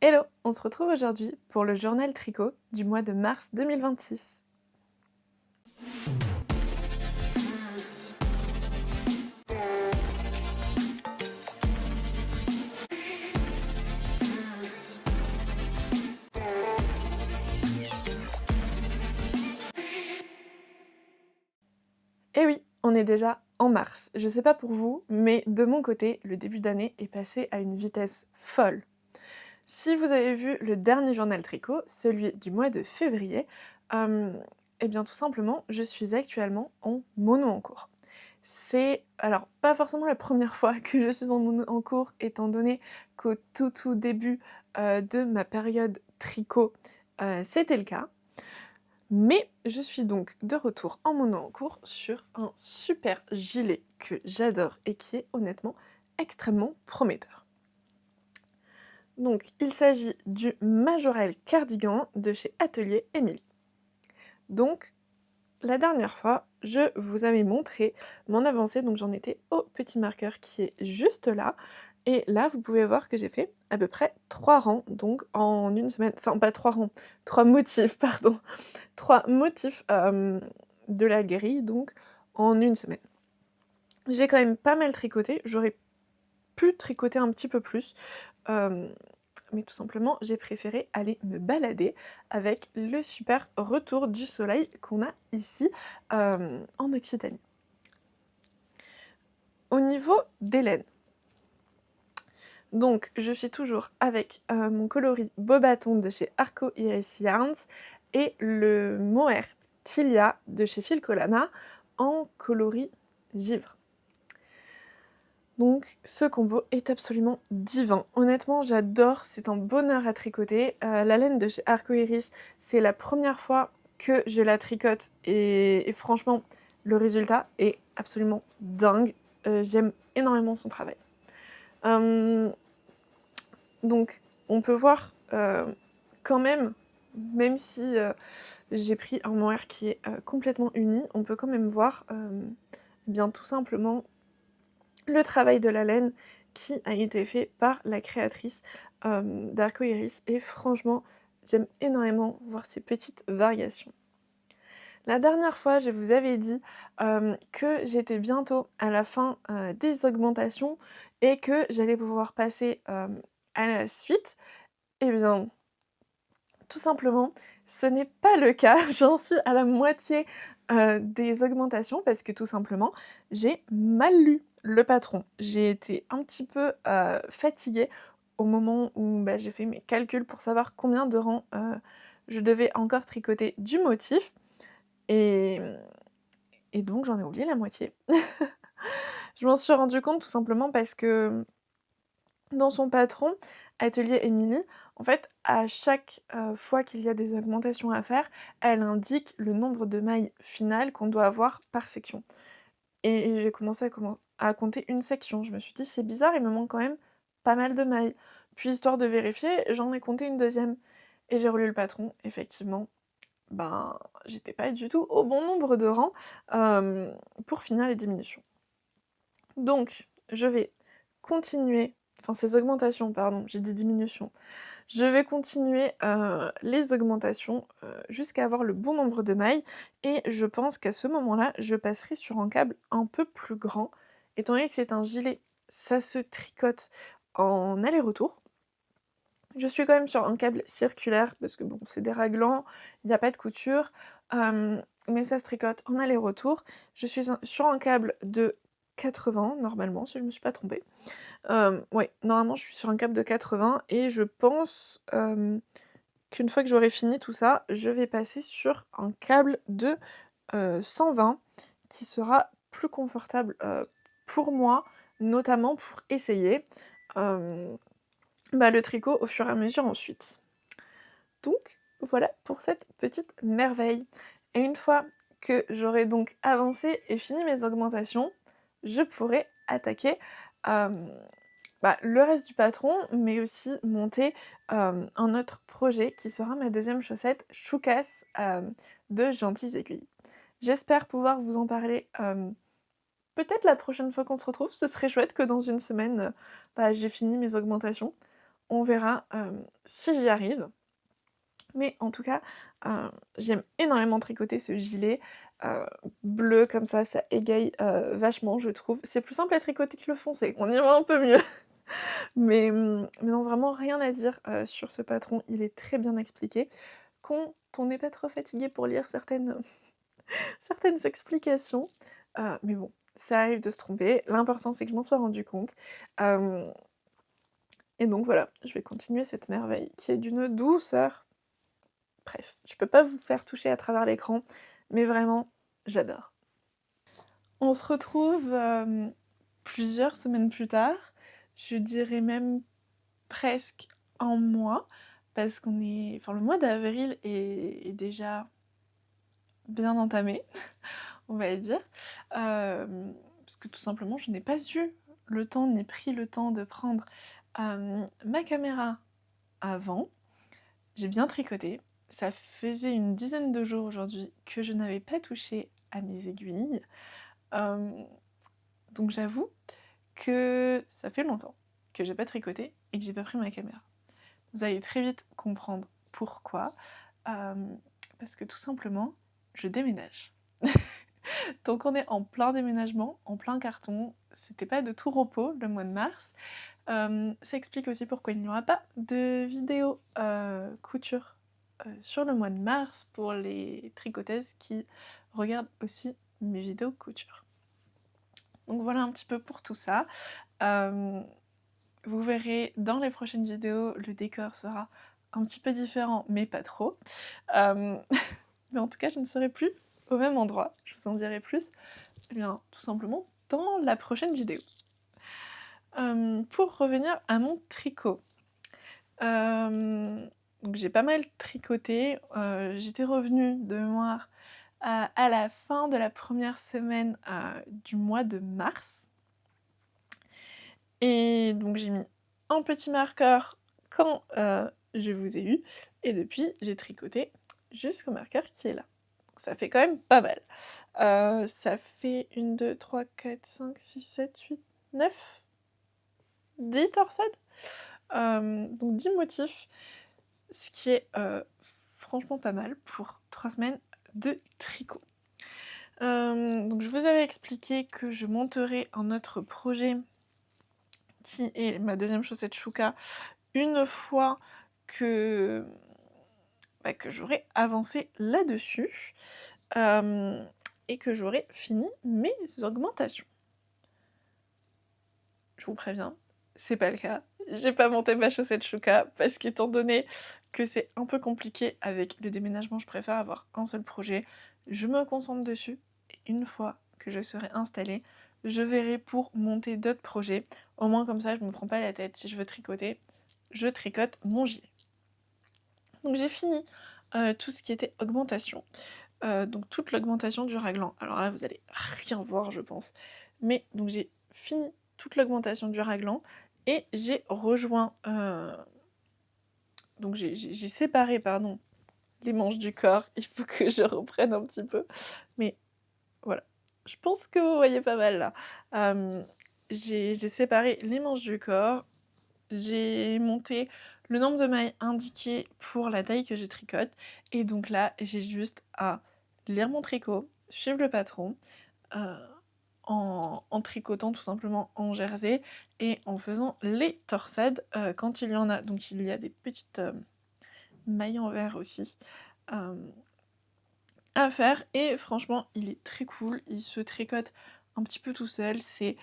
Hello, on se retrouve aujourd'hui pour le journal tricot du mois de mars 2026. Et oui, on est déjà en mars. Je sais pas pour vous, mais de mon côté, le début d'année est passé à une vitesse folle. Si vous avez vu le dernier journal tricot, celui du mois de février, hem, eh bien tout simplement, je suis actuellement en mono en cours. C'est alors pas forcément la première fois que je suis en mono en cours étant donné qu'au tout début, de ma période tricot, c'était le cas. Mais je suis donc de retour en mono en cours sur un super gilet que j'adore et qui est honnêtement extrêmement prometteur. Donc il s'agit du Majorelle Cardigan de chez Atelier Émilie. Donc la dernière fois, je vous avais montré mon avancée, donc j'en étais au petit marqueur qui est juste là. Et là, vous pouvez voir que j'ai fait à peu près 3 rangs, donc en une semaine, enfin pas 3 rangs, 3 motifs, pardon, 3 motifs de la grille, donc en une semaine. J'ai quand même pas mal tricoté, j'aurais pu tricoter un petit peu plus, euh, mais tout simplement, j'ai préféré aller me balader avec le super retour du soleil qu'on a ici en Occitanie. Au niveau des laines, donc je suis toujours avec mon coloris Bobaton de chez Arco Iris Yarns et le mohair Tilia de chez Filcolana en coloris givre. Donc ce combo est absolument divin. Honnêtement, j'adore, c'est un bonheur à tricoter. La laine de chez Arco Iris, c'est la première fois que je la tricote et franchement, le résultat est absolument dingue. J'aime énormément son travail. Donc on peut voir quand même si j'ai pris un mohair qui est complètement uni, on peut quand même voir bien tout simplement le travail de la laine qui a été fait par la créatrice d'Arco Iris et franchement, j'aime énormément voir ces petites variations. La dernière fois, je vous avais dit que j'étais bientôt à la fin des augmentations et que j'allais pouvoir passer à la suite. Eh bien, tout simplement, ce n'est pas le cas. J'en suis à la moitié des augmentations parce que tout simplement, j'ai mal lu le patron. J'ai été un petit peu fatiguée au moment où j'ai fait mes calculs pour savoir combien de rangs je devais encore tricoter du motif. Et, et donc j'en ai oublié la moitié. Je m'en suis rendu compte tout simplement parce que dans son patron, Atelier Émilie, en fait, à chaque fois qu'il y a des augmentations à faire, elle indique le nombre de mailles finales qu'on doit avoir par section. Et j'ai commencé à compter une section. Je me suis dit, c'est bizarre, il me manque quand même pas mal de mailles. Puis, histoire de vérifier, j'en ai compté une deuxième. Et j'ai relu le patron, effectivement, j'étais pas du tout au bon nombre de rangs pour finir les diminutions. Donc, je vais continuer, enfin ces augmentations, pardon, j'ai dit diminution. Je vais continuer les augmentations jusqu'à avoir le bon nombre de mailles et je pense qu'à ce moment-là, je passerai sur un câble un peu plus grand. Étant donné que c'est un gilet, ça se tricote en aller-retour. Je suis quand même sur un câble circulaire parce que bon, c'est des raglans, il n'y a pas de couture, mais ça se tricote en aller-retour. Je suis sur un câble de 80 normalement, si je me suis pas trompée. Ouais, normalement je suis sur un câble de 80 et je pense qu'une fois que j'aurai fini tout ça, je vais passer sur un câble de 120 qui sera plus confortable pour moi, notamment pour essayer le tricot au fur et à mesure ensuite. Donc voilà pour cette petite merveille. Et une fois que j'aurai donc avancé et fini mes augmentations, je pourrai attaquer le reste du patron, mais aussi monter un autre projet qui sera ma deuxième chaussette choucasse de Gentilles Aiguilles. J'espère pouvoir vous en parler peut-être la prochaine fois qu'on se retrouve. Ce serait chouette que dans une semaine, j'ai fini mes augmentations. on verra, si j'y arrive. Mais en tout cas, j'aime énormément tricoter ce gilet, bleu comme ça égaye, vachement je trouve. C'est plus simple à tricoter que le foncé, on y voit un peu mieux. Mais non, vraiment rien à dire, sur ce patron, il est très bien expliqué. Quand on n'est pas trop fatigué pour lire certaines explications, mais bon, ça arrive de se tromper. L'important, c'est que je m'en sois rendu compte. Hem et donc voilà, je vais continuer cette merveille qui est d'une douceur. Bref, je peux pas vous faire toucher à travers l'écran, mais vraiment, j'adore. On se retrouve, plusieurs semaines plus tard, je dirais même presque un mois, parce qu'on est enfin le mois d'avril est déjà bien entamé, on va dire. Parce que tout simplement, je n'ai pas eu le temps, ni pris le temps de prendre, ma caméra avant. J'ai bien tricoté. Ça faisait une dizaine de jours aujourd'hui que je n'avais pas touché à mes aiguilles. Hem, donc j'avoue que ça fait longtemps que j'ai pas tricoté et que j'ai pas pris ma caméra. Vous allez très vite comprendre pourquoi. Hem, Parce que tout simplement, je déménage. Donc on est en plein déménagement, en plein carton. C'était pas de tout repos le mois de mars. Ça explique aussi pourquoi il n'y aura pas de vidéo couture sur le mois de mars pour les tricoteuses qui regardent aussi mes vidéos couture. Donc voilà un petit peu pour tout ça. Vous verrez dans les prochaines vidéos, le décor sera un petit peu différent, mais pas trop. Mais en tout cas, je ne serai plus au même endroit. Je vous en dirai plus, eh bien, tout simplement dans la prochaine vidéo. Pour revenir à mon tricot, donc j'ai pas mal tricoté, j'étais revenue de mémoire à la fin de la première semaine, du mois de mars et donc j'ai mis un petit marqueur quand, je vous ai eu et depuis j'ai tricoté jusqu'au marqueur qui est là. Donc ça fait quand même pas mal. Ça fait 1, 2, 3, 4, 5, 6, 7, 8, 9, 10 torsades, donc 10 motifs, ce qui est, franchement pas mal pour 3 semaines de tricot. Donc je vous avais expliqué que je monterai un autre projet qui est ma deuxième chaussette Chouka, une fois que, que j'aurai avancé là-dessus, et que j'aurai fini mes augmentations. Je vous préviens, c'est pas le cas. J'ai pas monté ma chaussette Chouka parce qu'étant donné que c'est un peu compliqué avec le déménagement, je préfère avoir un seul projet. Je me concentre dessus et une fois que je serai installée, je verrai pour monter d'autres projets. Au moins comme ça, je me prends pas la tête. Si je veux tricoter, je tricote mon gilet. Donc j'ai fini tout ce qui était augmentation. Donc toute l'augmentation du raglan. Alors là, vous allez rien voir, je pense. Mais donc j'ai fini toute l'augmentation du raglan et j'ai rejoint, donc j'ai séparé, pardon, les manches du corps. Il faut que je reprenne un petit peu, mais voilà. Je pense que vous voyez pas mal là. J'ai séparé les manches du corps, j'ai monté le nombre de mailles indiqué pour la taille que je tricote et donc là, j'ai juste à lire mon tricot, suivre le patron, heu, en tricotant tout simplement en jersey et en faisant les torsades, quand il y en a. Donc il y a des petites, mailles en verre aussi, hem, à faire et franchement, il est très cool. Il se tricote un petit peu tout seul, c'est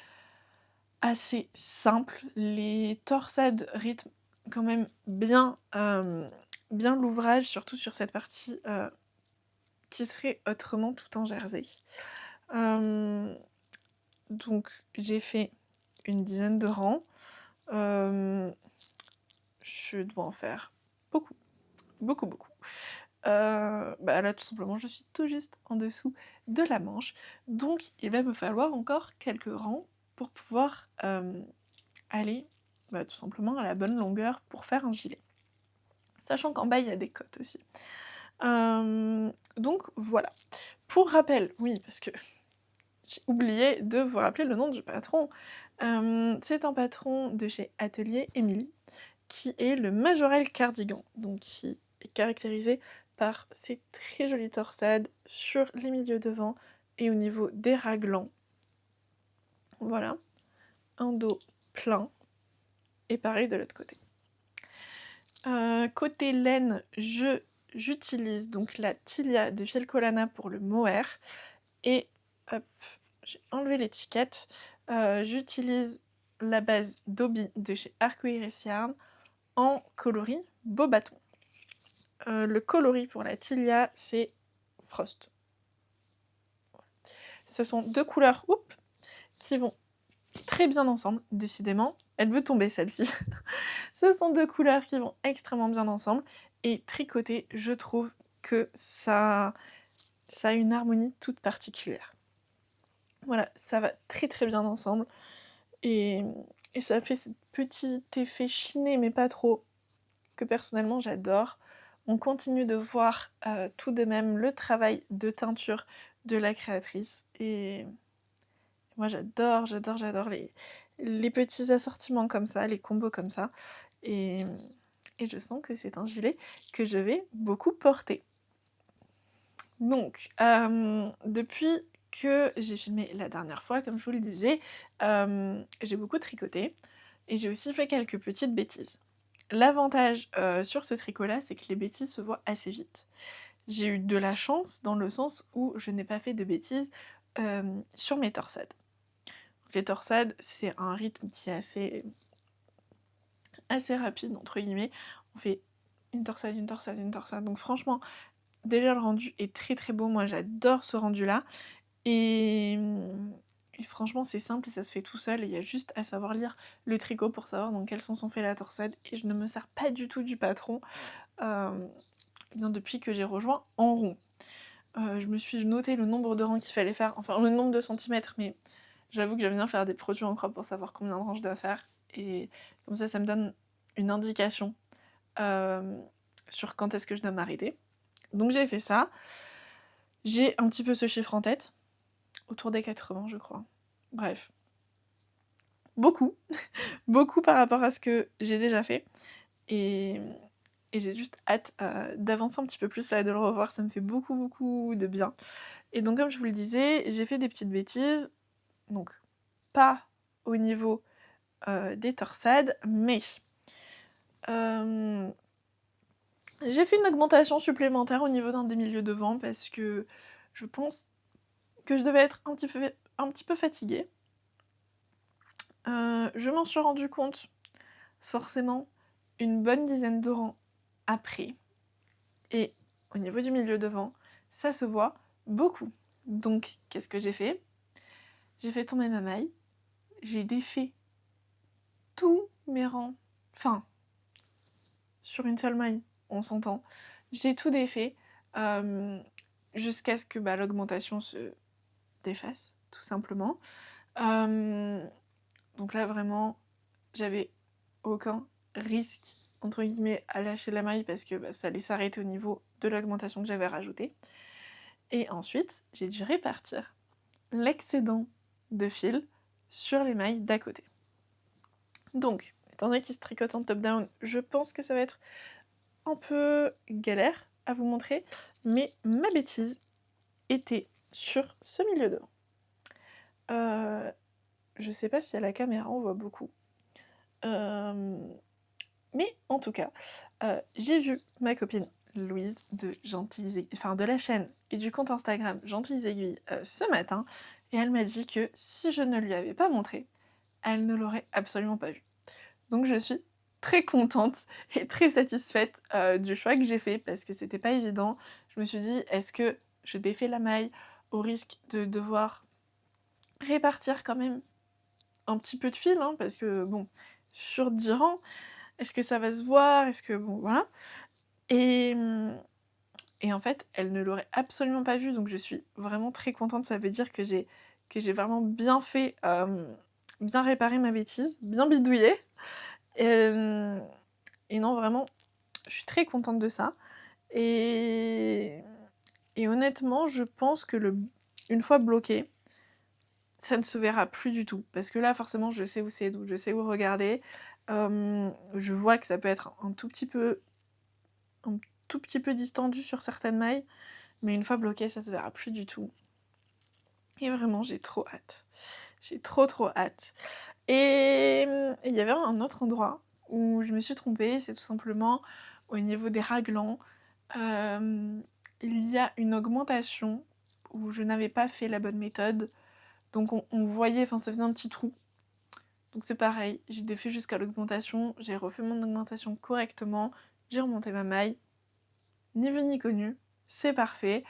assez simple. Les torsades rythment quand même bien, bien l'ouvrage, surtout sur cette partie, qui serait autrement tout en jersey. Donc j'ai fait une dizaine de rangs. Je dois en faire beaucoup, beaucoup, beaucoup. Là tout simplement je suis tout juste en dessous de la manche, donc il va me falloir encore quelques rangs pour pouvoir, aller, tout simplement à la bonne longueur pour faire un gilet. Sachant qu'en bas il y a des cottes aussi. Donc voilà. Pour rappel, oui parce que j'ai oublié de vous rappeler le nom du patron. C'est un patron de chez Atelier Émilie, qui est le Majorelle Cardigan, donc qui est caractérisé par ces très jolies torsades sur les milieux devant et au niveau des raglans. Voilà, un dos plein, et pareil de l'autre côté. Côté laine, j'utilise donc la Tilia de Filcolana pour le mohair, et hop, j'ai enlevé l'étiquette, j'utilise la base Dobby de chez Arcoiris Yarn en coloris beau bâton. Le coloris pour la Tilia, c'est Frost. Ce sont deux couleurs qui vont très bien ensemble, décidément. Elle veut tomber celle-ci. Ce sont deux couleurs qui vont extrêmement bien ensemble. Et tricoter, je trouve que ça a une harmonie toute particulière. Voilà, ça va très très bien ensemble. Et ça fait ce petit effet chiné, mais pas trop, que personnellement j'adore. On continue de voir tout de même le travail de teinture de la créatrice. Et moi j'adore les petits assortiments comme ça, les combos comme ça. Et je sens que c'est un gilet que je vais beaucoup porter. Donc, depuis que j'ai filmé la dernière fois, comme je vous le disais, j'ai beaucoup tricoté et j'ai aussi fait quelques petites bêtises. L'avantage sur ce tricot-là, c'est que les bêtises se voient assez vite. J'ai eu de la chance dans le sens où je n'ai pas fait de bêtises sur mes torsades. Les torsades, c'est un rythme qui est assez rapide, entre guillemets. On fait une torsade, une torsade, une torsade. Donc franchement, déjà le rendu est très très beau. Moi, j'adore ce rendu-là. Et franchement, c'est simple et ça se fait tout seul. Il y a juste à savoir lire le tricot pour savoir dans quel sens on fait la torsade. Et je ne me sers pas du tout du patron bien depuis que j'ai rejoint en rond. Je me suis noté le nombre de rangs qu'il fallait faire, enfin le nombre de centimètres, mais j'avoue que j'aime bien faire des produits en croix pour savoir combien de rangs je dois faire. Et comme ça me donne une indication sur quand est-ce que je dois m'arrêter. Donc j'ai fait ça. J'ai un petit peu ce chiffre en tête, autour des 80 je crois. Bref. Beaucoup. Beaucoup par rapport à ce que j'ai déjà fait. Et j'ai juste hâte d'avancer un petit peu plus là, de le revoir, ça me fait beaucoup beaucoup de bien. Et donc comme je vous le disais, j'ai fait des petites bêtises, donc pas au niveau des torsades, mais j'ai fait une augmentation supplémentaire au niveau d'un des milieux devant parce que je pense que je devais être un petit peu fatiguée. Je m'en suis rendu compte forcément une bonne dizaine de rangs après. Et au niveau du milieu devant, ça se voit beaucoup. Donc, qu'est-ce que j'ai fait? J'ai fait tomber ma maille, j'ai défait tous mes rangs, enfin, sur une seule maille, on s'entend. J'ai tout défait jusqu'à ce que l'augmentation se défasse, tout simplement. Donc là, vraiment, j'avais aucun risque, entre guillemets, à lâcher la maille parce que ça allait s'arrêter au niveau de l'augmentation que j'avais rajoutée. Et ensuite, j'ai dû répartir l'excédent de fil sur les mailles d'à côté. Donc, étant donné qu'il se tricote en top-down, je pense que ça va être un peu galère à vous montrer, mais ma bêtise était sur ce milieu devant. Je sais pas si à la caméra on voit beaucoup. Mais en tout cas, j'ai vu ma copine Louise de de la chaîne et du compte Instagram Gentilles Aiguilles ce matin, et elle m'a dit que si je ne lui avais pas montré, elle ne l'aurait absolument pas vu. Donc je suis très contente et très satisfaite du choix que j'ai fait parce que c'était pas évident. Je me suis dit, est-ce que je défais la maille au risque de devoir répartir quand même un petit peu de fil, hein, parce que bon, sur 10 rangs, est-ce que ça va se voir? Est-ce que bon, voilà. Et en fait, elle ne l'aurait absolument pas vu, donc je suis vraiment très contente. Ça veut dire que j'ai vraiment bien fait, bien réparé ma bêtise, bien bidouillé. Et non, vraiment, je suis très contente de ça. Et honnêtement, je pense que une fois bloqué, ça ne se verra plus du tout. Parce que là, forcément, je sais où c'est, donc je sais où regarder. Je vois que ça peut être un tout petit peu distendu sur certaines mailles, mais une fois bloqué, ça se verra plus du tout. Et vraiment, j'ai trop hâte. J'ai trop hâte. Et il y avait un autre endroit où je me suis trompée, c'est tout simplement au niveau des raglans. Il y a une augmentation où je n'avais pas fait la bonne méthode. Donc on voyait, enfin ça faisait un petit trou. Donc c'est pareil, j'ai défait jusqu'à l'augmentation, j'ai refait mon augmentation correctement, j'ai remonté ma maille, ni vu ni connu, c'est parfait.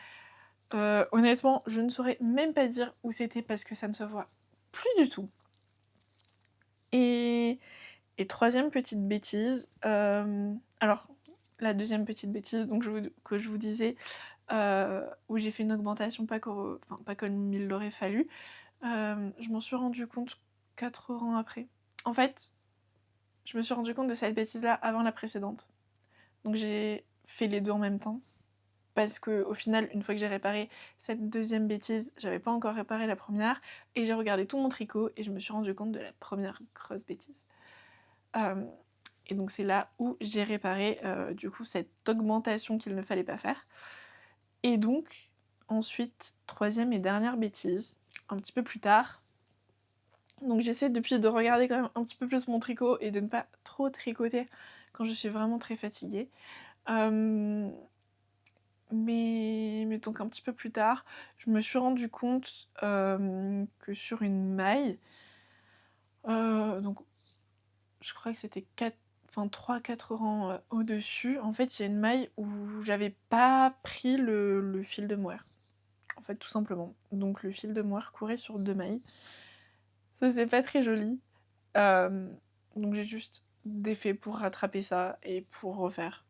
Honnêtement, je ne saurais même pas dire où c'était parce que ça ne se voit plus du tout. Et troisième petite bêtise, alors la deuxième petite bêtise donc que je vous disais, où j'ai fait une augmentation pas comme il l'aurait fallu, je m'en suis rendu compte 4 ans après. En fait, je me suis rendu compte de cette bêtise-là avant la précédente. Donc j'ai fait les deux en même temps. Parce que au final, une fois que j'ai réparé cette deuxième bêtise, j'avais pas encore réparé la première, et j'ai regardé tout mon tricot et je me suis rendu compte de la première grosse bêtise. Et donc c'est là où j'ai réparé du coup cette augmentation qu'il ne fallait pas faire. Et donc ensuite, troisième et dernière bêtise, un petit peu plus tard. Donc j'essaie depuis de regarder quand même un petit peu plus mon tricot et de ne pas trop tricoter quand je suis vraiment très fatiguée. Mais donc un petit peu plus tard, je me suis rendu compte que sur une maille, donc je crois que c'était 3-4 rangs au-dessus, en fait il y a une maille où j'avais pas pris le fil de moire. En fait tout simplement. Donc le fil de moire courait sur 2 mailles. Ça c'est pas très joli. Donc j'ai juste défait pour rattraper ça et pour refaire.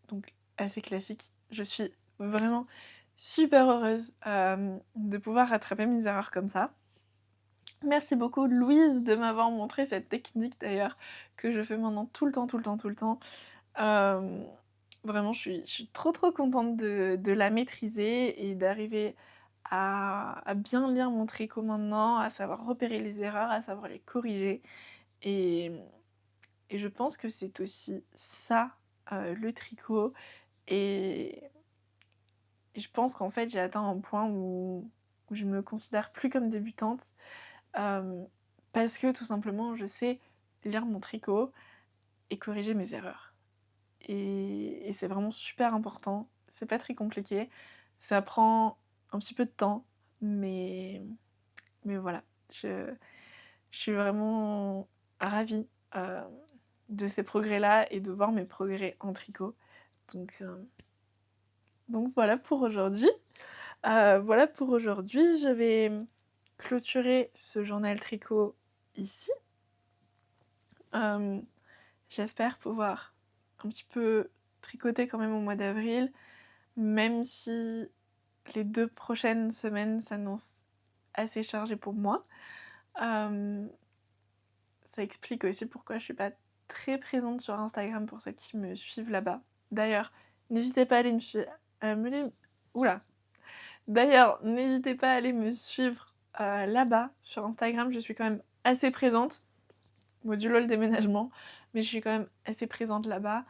Donc assez classique. Je suis vraiment super heureuse de pouvoir rattraper mes erreurs comme ça. Merci beaucoup Louise de m'avoir montré cette technique d'ailleurs, que je fais maintenant tout le temps. Vraiment je suis trop contente de la maîtriser et d'arriver à bien lire mon tricot maintenant, à savoir repérer les erreurs, à savoir les corriger. Et je pense que c'est aussi ça, le tricot. Et je pense qu'en fait, j'ai atteint un point où je me considère plus comme débutante, parce que tout simplement, je sais lire mon tricot et corriger mes erreurs. Et c'est vraiment super important. C'est pas très compliqué. Ça prend un petit peu de temps, mais voilà. Je suis vraiment ravie de ces progrès-là et de voir mes progrès en tricot. Donc voilà pour aujourd'hui. Je vais clôturer ce journal tricot ici. J'espère pouvoir un petit peu tricoter quand même au mois d'avril, même si les 2 prochaines semaines s'annoncent assez chargées pour moi. Ça explique aussi pourquoi je suis pas très présente sur Instagram pour celles qui me suivent là-bas. D'ailleurs, n'hésitez pas à aller me suivre. D'ailleurs, n'hésitez pas à aller me suivre là-bas sur Instagram, je suis quand même assez présente, modulo le déménagement, mais je suis quand même assez présente là-bas.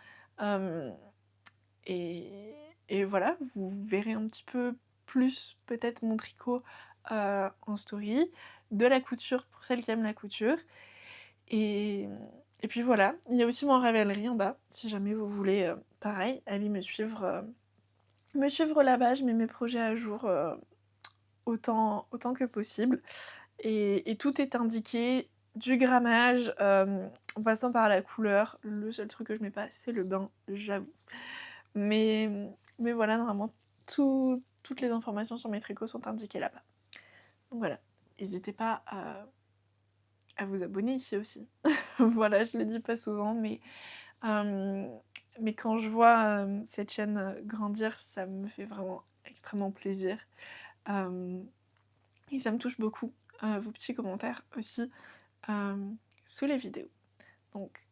Et voilà, vous verrez un petit peu plus peut-être mon tricot en story, de la couture pour celles qui aiment la couture. Et puis voilà, il y a aussi mon Ravelry en bas, si jamais vous voulez, pareil, aller me suivre là-bas, je mets mes projets à jour autant que possible. Et tout est indiqué, du grammage, en passant par la couleur. Le seul truc que je mets pas, c'est le bain, j'avoue. Mais voilà, normalement, toutes les informations sur mes tricots sont indiquées là-bas. Donc voilà, n'hésitez pas à vous abonner ici aussi. Voilà, je le dis pas souvent, mais quand je vois cette chaîne grandir, ça me fait vraiment extrêmement plaisir. Et ça me touche beaucoup, vos petits commentaires aussi sous les vidéos. Donc,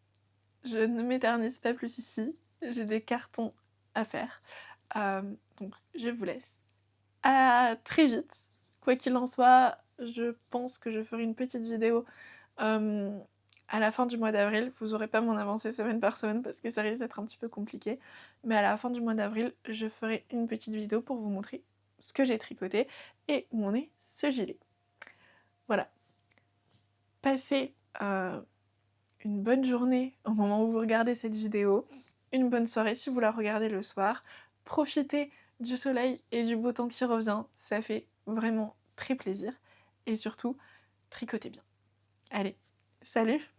je ne m'éternise pas plus ici, j'ai des cartons à faire. Donc, je vous laisse. À très vite. Quoi qu'il en soit, je pense que je ferai une petite vidéo À la fin du mois d'avril, vous n'aurez pas mon avancée semaine par semaine parce que ça risque d'être un petit peu compliqué, mais à la fin du mois d'avril, je ferai une petite vidéo pour vous montrer ce que j'ai tricoté et où en est ce gilet. Voilà. Passez une bonne journée au moment où vous regardez cette vidéo, une bonne soirée si vous la regardez le soir. Profitez du soleil et du beau temps qui revient, ça fait vraiment très plaisir. Et surtout, tricotez bien. Allez, salut!